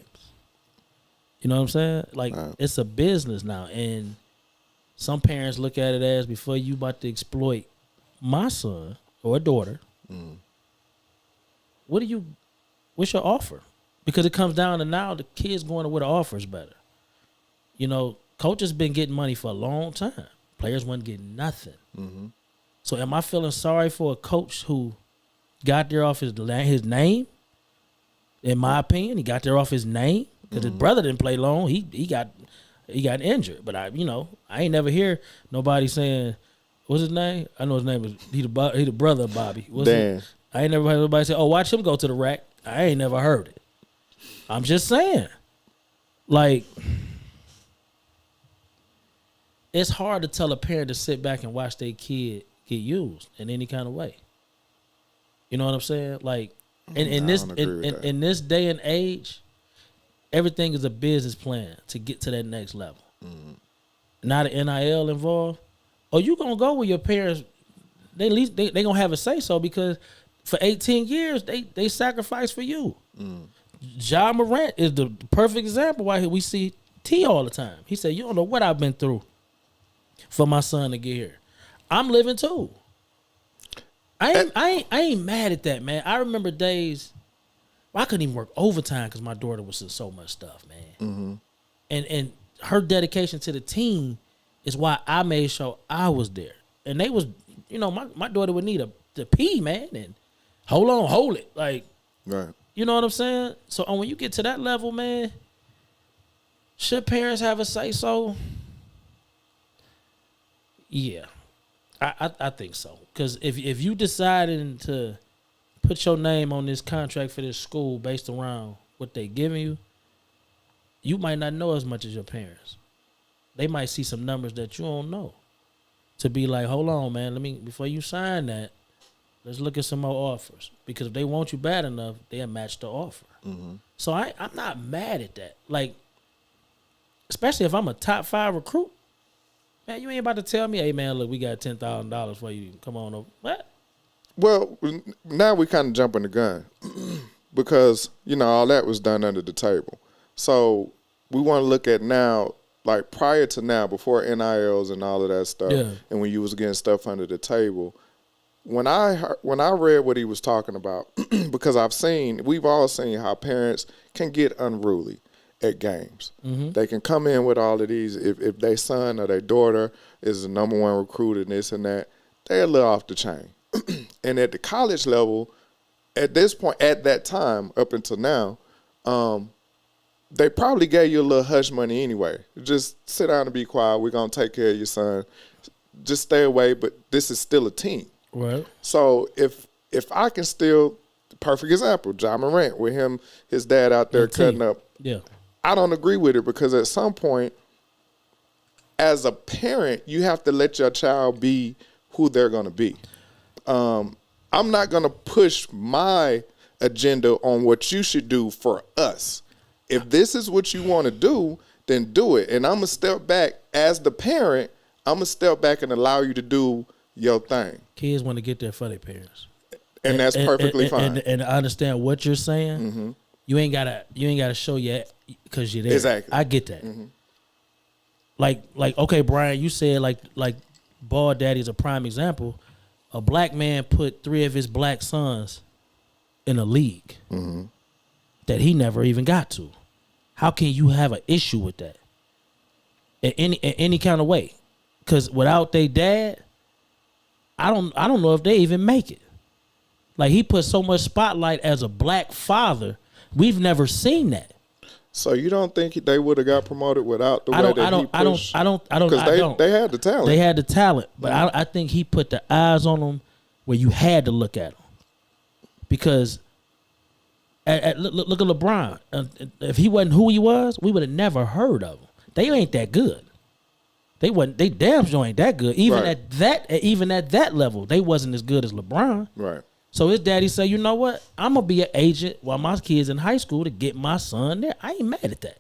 You know what I'm saying? Like It's a business now, and some parents look at it as, before you about to exploit my son or daughter. What's your offer? Because it comes down to now the kids going to where the offer is better. You know, coaches been getting money for a long time. Players weren't getting nothing. Mm-hmm. So am I feeling sorry for a coach who got there off his name? In my opinion, he got there off his name because his brother didn't play long. He got injured. But I ain't never hear nobody saying, what's his name? I know his name is he the brother of Bobby. Dan. I ain't never heard nobody say, oh, watch him go to the rack. I ain't never heard it. I'm just saying. Like, it's hard to tell a parent to sit back and watch their kid get used in any kind of way. You know what I'm saying? Like, in this day and age, everything is a business plan to get to that next level. Mm-hmm. Not an NIL involved. Or you gonna go with your parents? They gonna have a say so, because for 18 years they sacrificed for you. Ja Morant is the perfect example why we see T all the time. He said, "You don't know what I've been through for my son to get here. I'm living too." I ain't mad at that, man. I remember days I couldn't even work overtime because my daughter was in so much stuff, man. Mm-hmm. And her dedication to the team is why I made sure I was there. And they was, you know, my daughter would need to pee, man, and hold it, like, right. You know what I'm saying? So when you get to that level, man, should parents have a say so? Yeah, I think so. Because if you deciding to put your name on this contract for this school based around what they giving you, you might not know as much as your parents. They might see some numbers that you don't know. To be like, hold on, man, before you sign that, let's look at some more offers. Because if they want you bad enough, they'll match the offer. Mm-hmm. So I'm not mad at that. Like, especially if I'm a top 5 recruit, man, you ain't about to tell me, hey, man, look, we got $10,000 for you. Come on over. What? Well, now we kind of jumping the gun because, all that was done under the table. So we want to look at now, like prior to now, before NILs and all of that stuff, and when you was getting stuff under the table, when I read what he was talking about, because we've all seen how parents can get unruly at games. Mm-hmm. They can come in with all of these, if their son or their daughter is the number 1 recruit and this and that, they're a little off the chain. And at the college level, at this point, at that time, up until now, they probably gave you a little hush money anyway. Just sit down and be quiet. We're going to take care of your son. Just stay away, but this is still a team. Right. So if I can still, perfect example, John Morant with his dad out there cutting up. Yeah. I don't agree with it because at some point, as a parent, you have to let your child be who they're going to be. I'm not going to push my agenda on what you should do for us. If this is what you want to do, then do it. And I'm going to step back as the parent. I'm going to step back and allow you to do your thing. Kids want to get there for their parents. And that's perfectly fine. And I understand what you're saying. Mm-hmm. You ain't gotta show yet because you're there. Exactly. I get that. Mm-hmm. Like okay, Brian, you said like Ball Daddy is a prime example. A black man put 3 of his black sons in a league that he never even got to. How can you have an issue with that? In any kind of way? Because without their dad, I don't know if they even make it. Like, he put so much spotlight as a black father. We've never seen that. So you don't think they would have got promoted without the way that he pushed? I don't. Because they had the talent. They had the talent, but I think he put the eyes on them where you had to look at them. Because look at LeBron. If he wasn't who he was, we would have never heard of him. They ain't that good. They damn sure ain't that good. Even at that level, they wasn't as good as LeBron. Right. So his daddy said, you know what? I'm going to be an agent while my kid's in high school to get my son there. I ain't mad at that.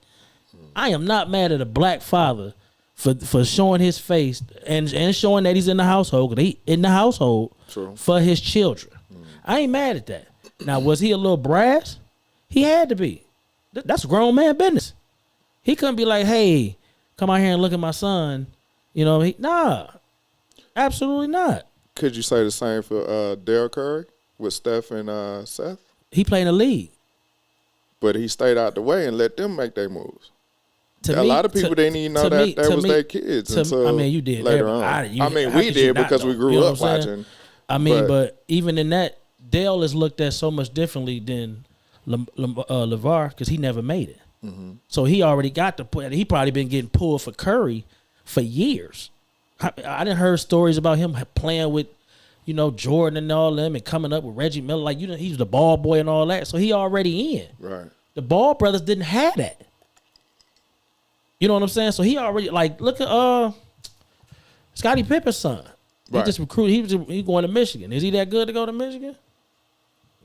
I am not mad at a black father for showing his face and showing that he's in the household. Because he in the household for his children. I ain't mad at that. Now, was he a little brass? He had to be. That's a grown man business. He couldn't be like, hey, come out here and look at my son. Nah, absolutely not. Could you say the same for Dale Curry with Steph and Seth? He played in the league. But he stayed out the way and let them make their moves. A lot of people didn't even know that was their kids until you did. later on. We did because we grew up watching. But even in that, Dale is looked at so much differently than LeVar because he never made it. Mm-hmm. So he already got the point. He probably been getting pulled for Curry for years. I didn't heard stories about him playing with, Jordan and all them and coming up with Reggie Miller. Like, he was the ball boy and all that. So he already in. Right. The Ball brothers didn't have that. You know what I'm saying? So he already, look at Scottie Pippen's son. He just recruited. He going to Michigan. Is he that good to go to Michigan?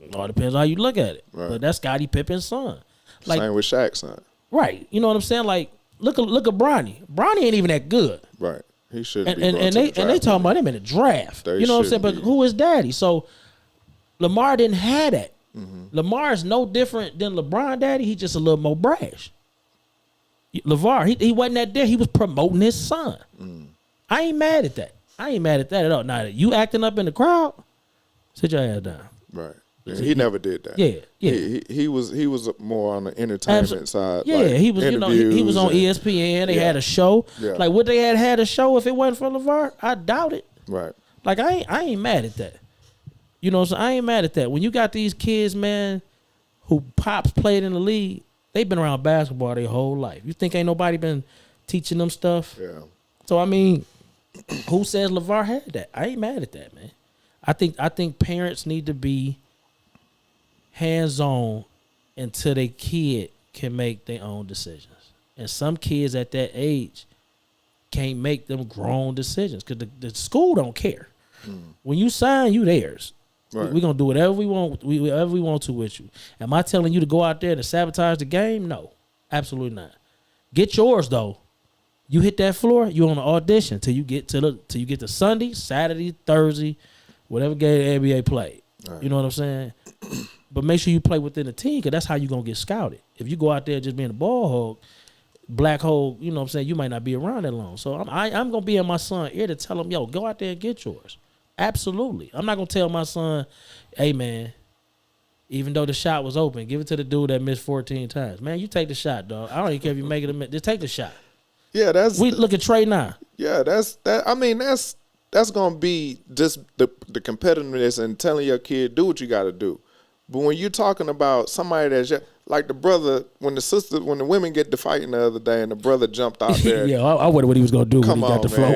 It all depends on how you look at it. Right. But that's Scottie Pippen's son. Same with Shaq's son. Right. You know what I'm saying? Like, look at Bronny. Bronny ain't even that good. Right. He should be. And they talking about him in the draft. You know what I'm saying? But who is daddy? So Lamar didn't have that. Mm-hmm. Lamar is no different than LeBron daddy. He just a little more brash. LeVar, he wasn't that there. He was promoting his son. Mm. I ain't mad at that. I ain't mad at that at all. Now, you acting up in the crowd, sit your ass down. Right. Yeah, he never did that. Yeah. He was more on the entertainment side. Yeah, he was. He was on ESPN. They had a show. Yeah. Like, would they had a show if it wasn't for LeVar? I doubt it. Right. Like, I ain't mad at that. You know, so I ain't mad at that. When you got these kids, man, who pops played in the league, they've been around basketball their whole life. You think ain't nobody been teaching them stuff? Yeah. So I mean, Who says LeVar had that? I ain't mad at that, man. I think parents need to be hands-on until their kid can make their own decisions. And some kids at that age can't make them grown decisions because the school don't care. When you sign, you theirs. Right. We're going to do whatever we want, whatever we want to with you. Am I telling you to go out there and sabotage the game? No, absolutely not. Get yours, though. You hit that floor, you on an audition till you get to Sunday, Saturday, Thursday, whatever game the NBA played. Right. You know what I'm saying? But make sure you play within the team because that's how you're going to get scouted. If you go out there just being a ball hog, black hole, you know what I'm saying, you might not be around that long. So I'm going to be in my son's ear to tell him, yo, go out there and get yours. Absolutely. I'm not going to tell my son, hey, man, even though the shot was open, give it to the dude that missed 14 times. Man, you take the shot, dog. I don't even care if you make it a minute. Just take the shot. Yeah, we look at Trey now. Yeah, that's gonna be just the competitiveness and telling your kid do what you got to do. But when you're talking about somebody that's like the brother, when the women get to fighting the other day and the brother jumped out there. Yeah, I wondered what he was gonna do when he got the flow.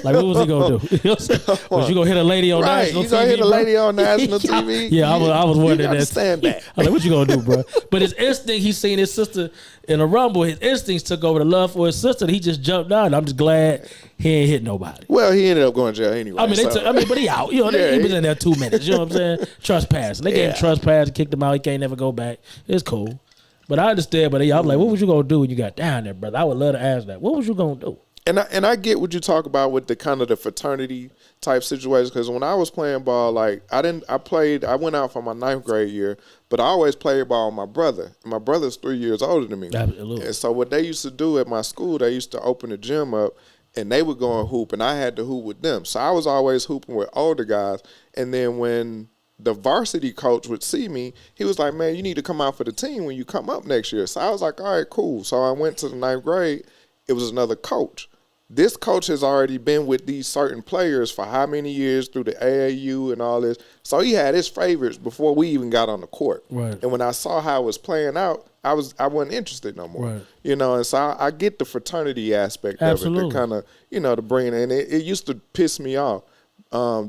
Like, what was he gonna do? Was you gonna hit a lady on national TV? You gonna hit a lady on national TV? Yeah, I was wondering that. Stand back. I was like, what you gonna do, bro? But his instinct, he seen his sister in a rumble. His instincts took over the love for his sister. And he just jumped out. I'm just glad he ain't hit nobody. Well, he ended up going to jail anyway. I mean, but he out. You know, he was in there 2 minutes. You know what I'm saying? Trespass. They gave him trespass and kicked him out. He can't never go back. It's cool. But I understand. But I'm like, what was you gonna do when you got down there, brother? I would love to ask that. What was you gonna do? And I get what you talk about with the kind of the fraternity type situations, because when I was playing ball, like I went out for my 9th grade year, but I always played ball with my brother. And my brother's 3 years older than me. Absolutely. And so what they used to do at my school, they used to open the gym up and they would go and hoop and I had to hoop with them. So I was always hooping with older guys. And then when the varsity coach would see me, he was like, man, you need to come out for the team when you come up next year. So I was like, all right, cool. So I went to the 9th grade. It was another coach. This coach has already been with these certain players for how many years through the AAU and all this. So he had his favorites before we even got on the court. Right. And when I saw how it was playing out, I wasn't interested no more. Right. You know, and so I get the fraternity aspect Absolutely. of it, to kind of, you know, to bring it in. It used to piss me off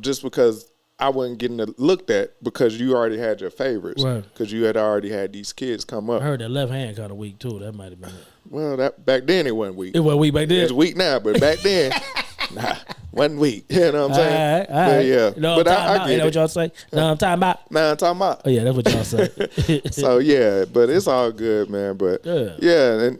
just because I wasn't getting looked at because you already had your favorites. Right. Because you had already had these kids come up. I heard that left hand kind of weak too. That might have been it. Well, that back then it wasn't weak. It wasn't weak back then? It's weak now, but back then, wasn't weak. You know what I'm saying? All right. Yeah. You know but I get it. You know what y'all say? No, I'm talking about. Now I'm talking about. Oh, yeah, that's what y'all say. So, yeah, but it's all good, man. But, yeah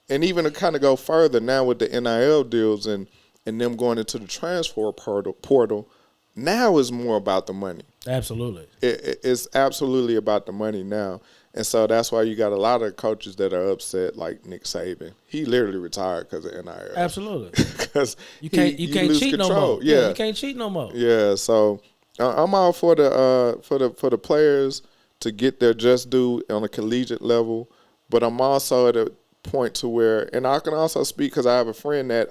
and even to kind of go further now with the NIL deals and them going into the transfer portal, now is more about the money. Absolutely. It's absolutely about the money now. And so that's why you got a lot of coaches that are upset, like Nick Saban. He literally retired because of NIL. Absolutely. Because you can't cheat control. no more. Yeah, you can't cheat no more. Yeah, so I'm all for the players to get their just due on a collegiate level, but I'm also at a point to where, and I can also speak because I have a friend that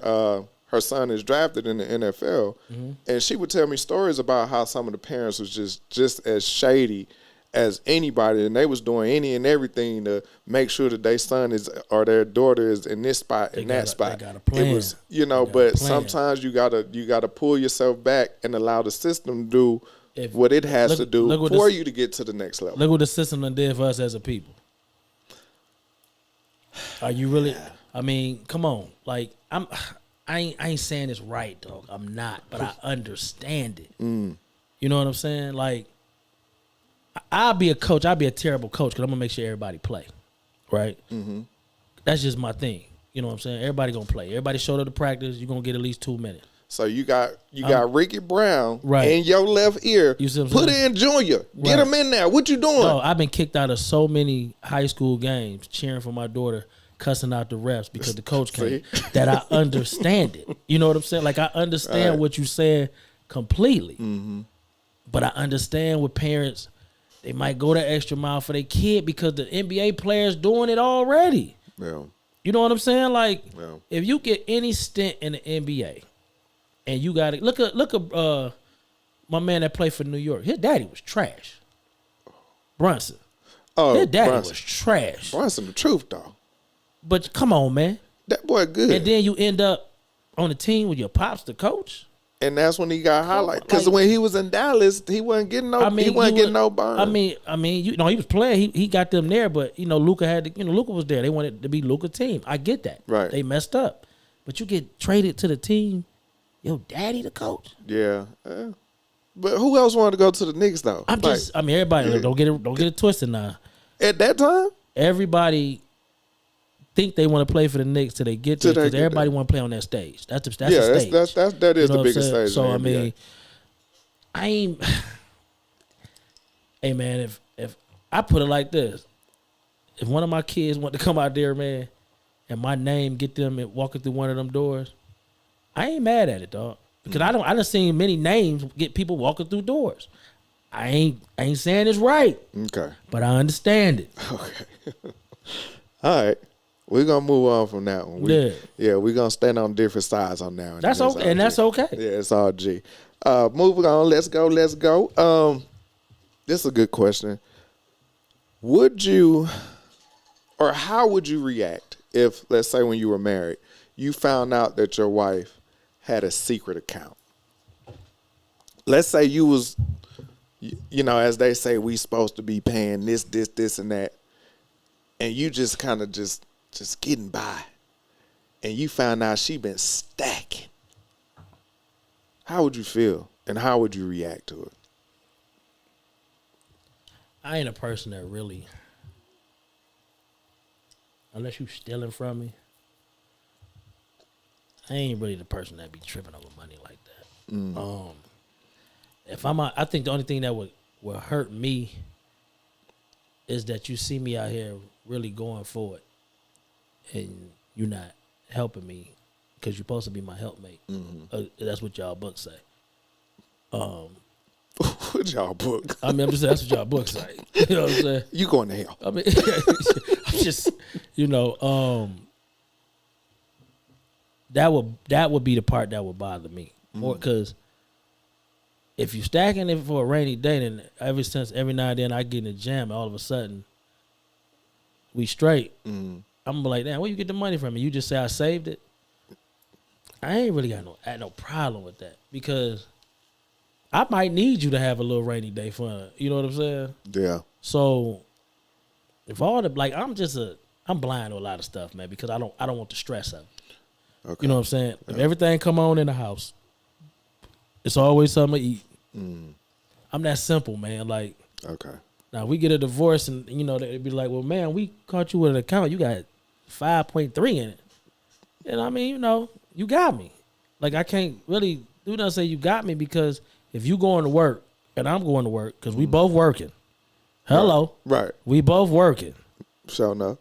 her son is drafted in the NFL, and she would tell me stories about how some of the parents was just as shady as anybody, and they was doing any and everything to make sure that their son is or their daughter is in this spot and that spot. They got a plan. It was, but sometimes you gotta pull yourself back and allow the system to do what it has to do for you to get to the next level. Look what the system done did for us as a people. Are you really? I mean, come on. Like I ain't saying it's right, dog. I'm not, but I understand it. You know what I'm saying? Like, I'll be a coach. I'll be a terrible coach because I'm gonna make sure everybody play, right? That's just my thing. You know what I'm saying? Everybody gonna play. Everybody showed up to practice. You're gonna get at least 2 minutes. So you got Ricky Brown right in your left ear. You see what I'm saying? Put in Junior. Get him in there. What you doing? No, I've been kicked out of so many high school games cheering for my daughter, cussing out the refs because the coach came. That I understand it. You know what I'm saying? Like, I understand what you said completely. But I understand with parents, they might go the extra mile for their kid because the NBA players doing it already. Yeah. You know what I'm saying? Like, if you get any stint in the NBA and you got it, look at my man that played for New York. His daddy was trash. Brunson. Oh, his daddy Brunson. was trash. Brunson, the truth, though. But come on, man. That boy good. And then you end up on the team with your pops, the coach. And that's when he got highlighted. Because when he was in Dallas, he wasn't getting no. He wasn't getting no burn. I mean, he was playing. He got them there, but Luka had to. Luka was there. They wanted to be Luka team. I get that. Right. They messed up, but you get traded to the team. Your daddy, the coach. Yeah. But who else wanted to go to the Knicks though? Everybody don't get it twisted now. At that time, everybody think they want to play for the Knicks till they get there because everybody want to play on that stage. That's the stage. That is the biggest stage. So I mean, I ain't. Hey man, if I put it like this, if one of my kids want to come out there, man, and my name get them walking through one of them doors, I ain't mad at it, dog. Because I done seen many names get people walking through doors. I ain't saying it's right. Okay. But I understand it. Okay. All right. We're going to move on from that one. We're going to stand on different sides on that one. That's okay. And that's okay. Yeah, it's all G. Moving on. Let's go. This is a good question. Would you, or how would you react if, let's say when you were married, you found out that your wife had a secret account? Let's say you was, as they say, we supposed to be paying this, and that, and you just kind of just getting by, and you found out she been stacking. How would you feel, and how would you react to it? I ain't a person that really, unless you stealing from me, I ain't really the person that be tripping over money like that. If I think the only thing that would hurt me is that you see me out here really going for it, and you're not helping me because you're supposed to be my helpmate. That's what y'all books say. What y'all book? I mean, I'm just saying that's what y'all books say. You know what I'm saying? You going to hell? I mean, I'm just, that would be the part that would bother me more because if you stacking it for a rainy day, then every now and then I get in the jam, and all of a sudden we straight. I'm gonna be like, damn, where you get the money from? And you just say I saved it. I ain't really got no problem with that because I might need you to have a little rainy day fun. You know what I'm saying? Yeah. So if all the I'm blind to a lot of stuff, man, because I don't want the stress of it. Okay. You know what I'm saying? Yeah. If everything come on in the house, it's always something to eat. I'm that simple, man. Like, okay. Now we get a divorce, and they'd be like, "Well, man, we caught you with an account. You got 5.3 in it." And I mean, you got me. Like, I can't really do nothing. Say you got me because if you going to work and I'm going to work, because we both working. Hello, right? We both working. Sure enough.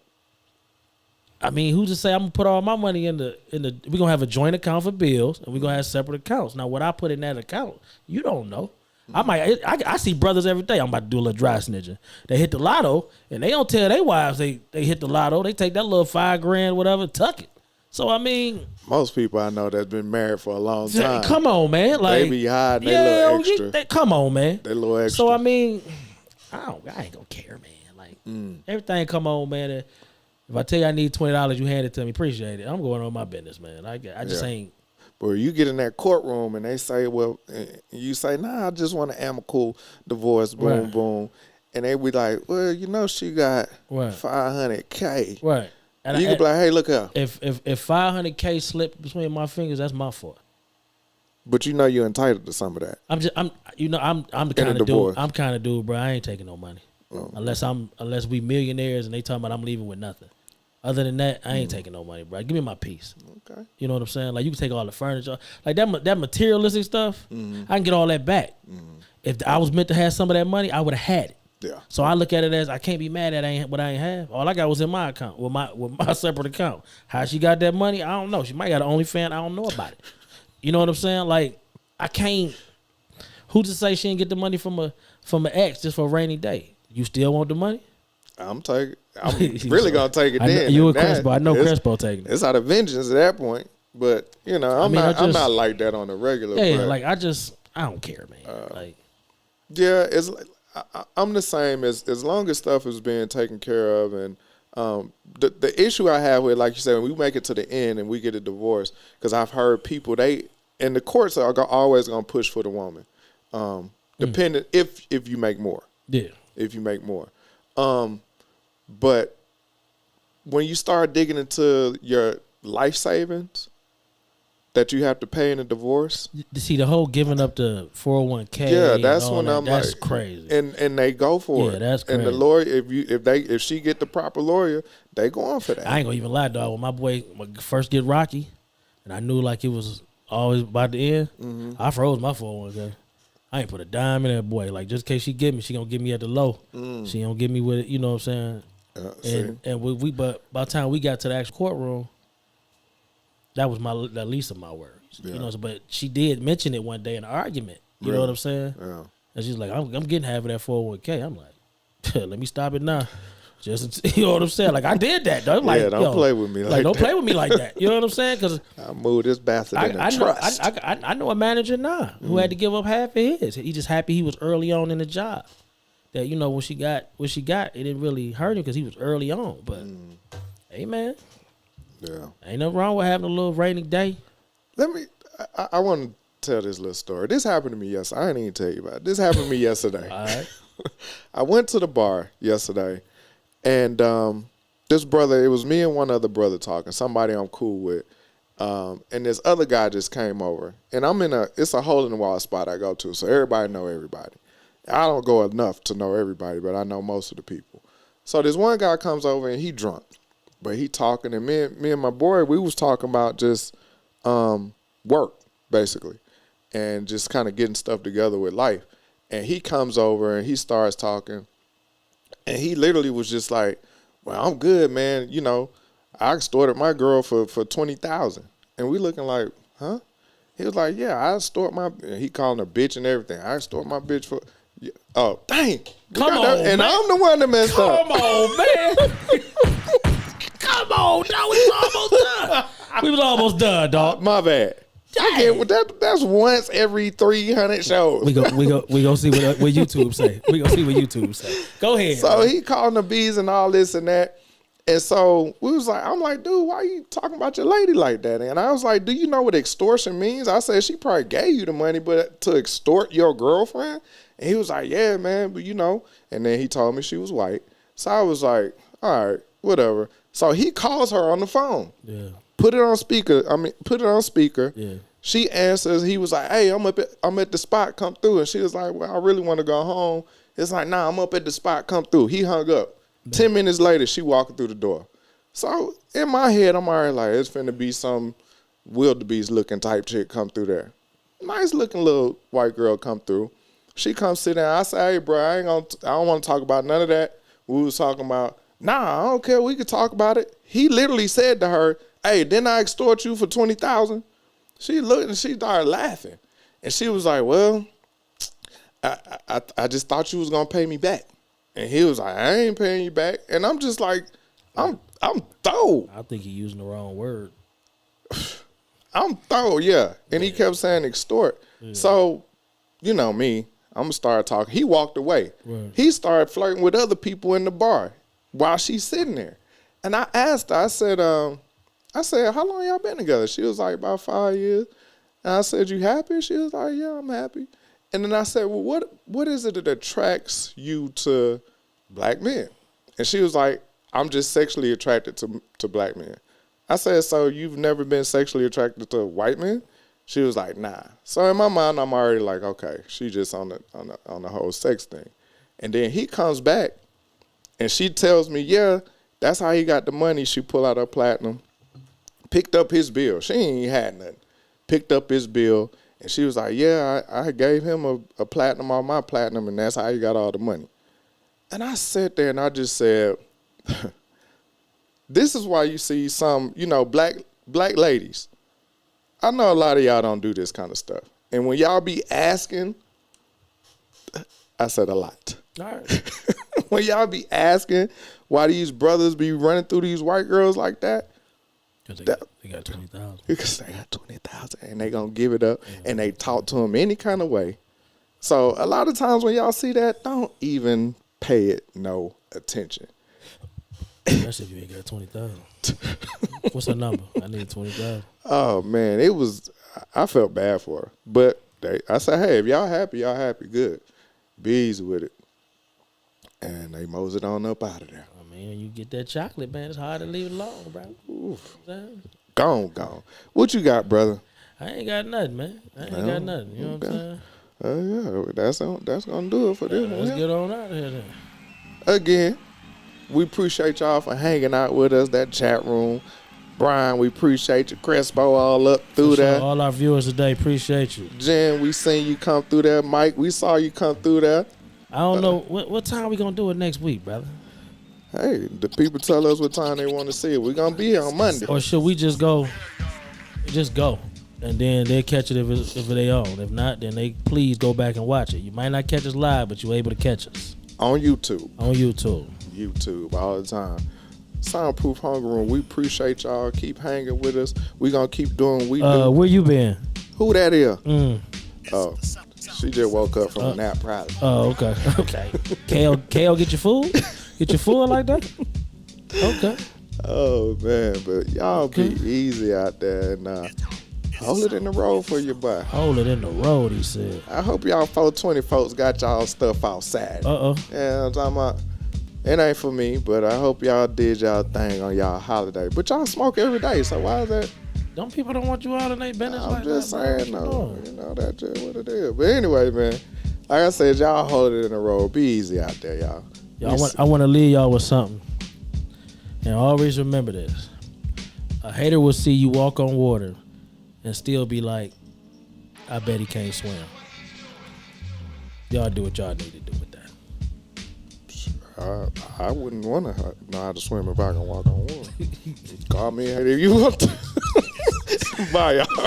I mean, who's to say I'm gonna put all my money in the? We're gonna have a joint account for bills, and we're gonna have separate accounts. Now, what I put in that account, you don't know. I see brothers every day. I'm about to do a little dry snitching. They hit the lotto, and they don't tell their wives they hit the lotto. They take that little $5,000, whatever, tuck it. So I mean, most people I know that's been married for a long time. Come on, man. Like, they be hiding their little extra. Come on, man. They little extra. So I mean, I ain't gonna care, man. Like everything, come on, man. If I tell you I need $20, you hand it to me. Appreciate it. I'm going on my business, man. I just ain't. But you get in that courtroom and they say, well, you say, nah, I just want an amicable divorce, boom, boom. And they be like, well, she got $500K. Right. And you can be like, hey, look here. If $500K slipped between my fingers, that's my fault. But you're entitled to some of that. I'm the kind of dude. I'm kind of dude, bro. I ain't taking no money. Unless we millionaires and they talking about I'm leaving with nothing. Other than that, I ain't taking no money, bro. Give me my piece. Okay. You know what I'm saying? Like, you can take all the furniture. Like, that materialistic stuff, I can get all that back. If I was meant to have some of that money, I would have had it. Yeah. So I look at it as I can't be mad at what I ain't have. All I got was in my account, with my separate account. How she got that money, I don't know. She might got an OnlyFans, I don't know about it. You know what I'm saying? Like, I can't. Who's to say she didn't get the money from an ex just for a rainy day? You still want the money? I'm really gonna take it. Then you a Crespo? I know Crespo taking it. It's out of vengeance at that point. But I'm not like that on a regular. Yeah, like I don't care, man. Yeah, it's like I'm the same as long as stuff is being taken care of and The issue I have with, like you said, when we make it to the end and we get a divorce, because I've heard people, and the courts are always going to push for the woman, depending if you make more. Yeah. If you make more. But when you start digging into your life savings that you have to pay in a divorce. You see, the whole giving up the 401k. Yeah, that's when I'm that's like, crazy. And they go for it. Yeah, that's crazy. And the lawyer, if she get the proper lawyer, they go on for that. I ain't gonna even lie, dog. When my boy first get Rocky, and I knew like it was always about to end, I froze my 401k. I ain't put a dime in that boy. Like, just in case she get me, she gonna get me at the low. She don't get me with it, you know what I'm saying? But by the time we got to the actual courtroom, that was the least of my worries. Yeah. You know, but she did mention it one day in an argument. You know what I'm saying? Yeah. And she's like, I'm getting half of that 401k. I'm like, let me stop it now. Just, you know what I'm saying? Like, I did that, though. Like, yeah, don't play with me like that. Don't play with me like that. You know what I'm saying? Because I moved this bastard in a trust. I know a manager now who had to give up half of his. He just happy he was early on in the job. That, you know, when she got, it didn't really hurt him because he was early on. But, hey, man. Yeah. Ain't nothing wrong with having a little rainy day. I want to tell this little story. This happened to me yesterday. I ain't even tell you about it. This happened to me yesterday. All right. I went to the bar yesterday, and this brother, it was me and one other brother talking, somebody I'm cool with, and this other guy just came over. And it's a hole-in-the-wall spot I go to, so everybody know everybody. I don't go enough to know everybody, but I know most of the people. So this one guy comes over, and he drunk. But he talking, and me and my boy, we was talking about just work, basically, and just kind of getting stuff together with life. And he comes over, and he starts talking, and he literally was just like, well, I'm good, man. You know, I extorted my girl for $20,000. And we looking like, huh? He was like, yeah, I extorted he calling her bitch and everything. I extorted my bitch for, oh, dang. Come on, and man. I'm the one that messed up. Come on, man. Come on, dog. We was almost done. We was almost done, dog. My bad. That's once every 300 shows. We go see what YouTube say. We go see what YouTube say. Go ahead. So he calling the bees and all this and that. And so I'm like, dude, why you talking about your lady like that? And I was like, do you know what extortion means? I said, she probably gave you the money, but to extort your girlfriend? And he was like, yeah, man, but you know. And then he told me she was white. So I was like, all right, whatever. So he calls her on the phone. Yeah. Put it on speaker. Yeah. She answers. He was like, hey, I'm at the spot. Come through. And she was like, well, I really want to go home. It's like, nah, I'm up at the spot. Come through. He hung up. 10 minutes later, she walking through the door. So in my head, I'm already like, it's finna be some wildebeest looking type chick come through there. Nice looking little white girl come through. She comes sit down. I say, hey, bro, I don't want to talk about none of that. We was talking about, nah, I don't care. We could talk about it. He literally said to her, hey, didn't I extort you for $20,000? She looked and she started laughing. And she was like, well, I just thought you was going to pay me back. And he was like, I ain't paying you back. And I'm just like, I'm throw. I think he using the wrong word. I'm throw, yeah. And he kept saying extort. Yeah. So, you know me, I'm going to start talking. He walked away. Right. He started flirting with other people in the bar while she's sitting there. And I asked her, I said, how long y'all been together? She was like, about 5 years. And I said, you happy? She was like, yeah, I'm happy. And then I said, well, what is it that attracts you to black men? And she was like, I'm just sexually attracted to black men. I said, so you've never been sexually attracted to white men? She was like, nah. So in my mind, I'm already like, okay, she just on the whole sex thing. And then he comes back, and she tells me, yeah, that's how he got the money. She pulled out her platinum, picked up his bill. She ain't had nothing. Picked up his bill. And she was like, yeah, I gave him a platinum on my platinum, and that's how he got all the money. And I sat there and I just said, this is why you see some, black ladies. I know a lot of y'all don't do this kind of stuff. And when y'all be asking, I said a lot. All right. When y'all be asking why these brothers be running through these white girls like that, because they got 20,000. Because they got 20,000 and they gonna give it up, and they talk to them any kind of way. So a lot of times when y'all see that, don't even pay it no attention. That's if you ain't got 20,000. What's her number? I need 20,000. Oh man, it was. I felt bad for her, but I said, hey, if y'all happy, good. Be easy with it. And they moseyed on up out of there. I mean, when you get that chocolate, man, it's hard to leave it alone, bro. Oof. You know what I'm saying? Gone. What you got, brother? I ain't got nothing, man. I ain't got nothing. You know what I'm saying? Yeah, that's gonna do it for this one. Let's get on out of here then. Again, we appreciate y'all for hanging out with us. That chat room, Brian, we appreciate you. Crespo, all up through there. All our viewers today, appreciate you. Jen, we seen you come through there. Mike, we saw you come through there. I don't know what time we gonna do it next week, brother. Hey, the people tell us what time they want to see it. We're gonna be here on Monday. Or should we just go? Just go, and then they'll catch it if they own. If not, then they please go back and watch it. You might not catch us live, but you're able to catch us on YouTube. On YouTube. YouTube all the time. Soundproof Hunger Room. We appreciate y'all. Keep hanging with us. We gonna keep doing what we do. Where you been? Who that is? Oh, she just woke up from a nap, probably. Oh, okay. Okay. Kale, get your food? Get your food like that? Okay. Oh man, but y'all be easy out there and hold it in the road for your boy. Hold it in the road, he said. I hope y'all 420 folks got y'all stuff outside. Yeah, I'm talking about. It ain't for me, but I hope y'all did y'all thing on y'all holiday. But y'all smoke every day, so why is that? Them people don't want you out in their business I'm like just that. saying, no. You know, that's just what it is. But anyway, man, like I said, y'all hold it in the road. Be easy out there, y'all. I want to leave y'all with something. And always remember this. A hater will see you walk on water and still be like, I bet he can't swim. Y'all do what y'all need to do with that. I wouldn't want to know how to swim if I can walk on water. Call me if you want to. Bye, y'all.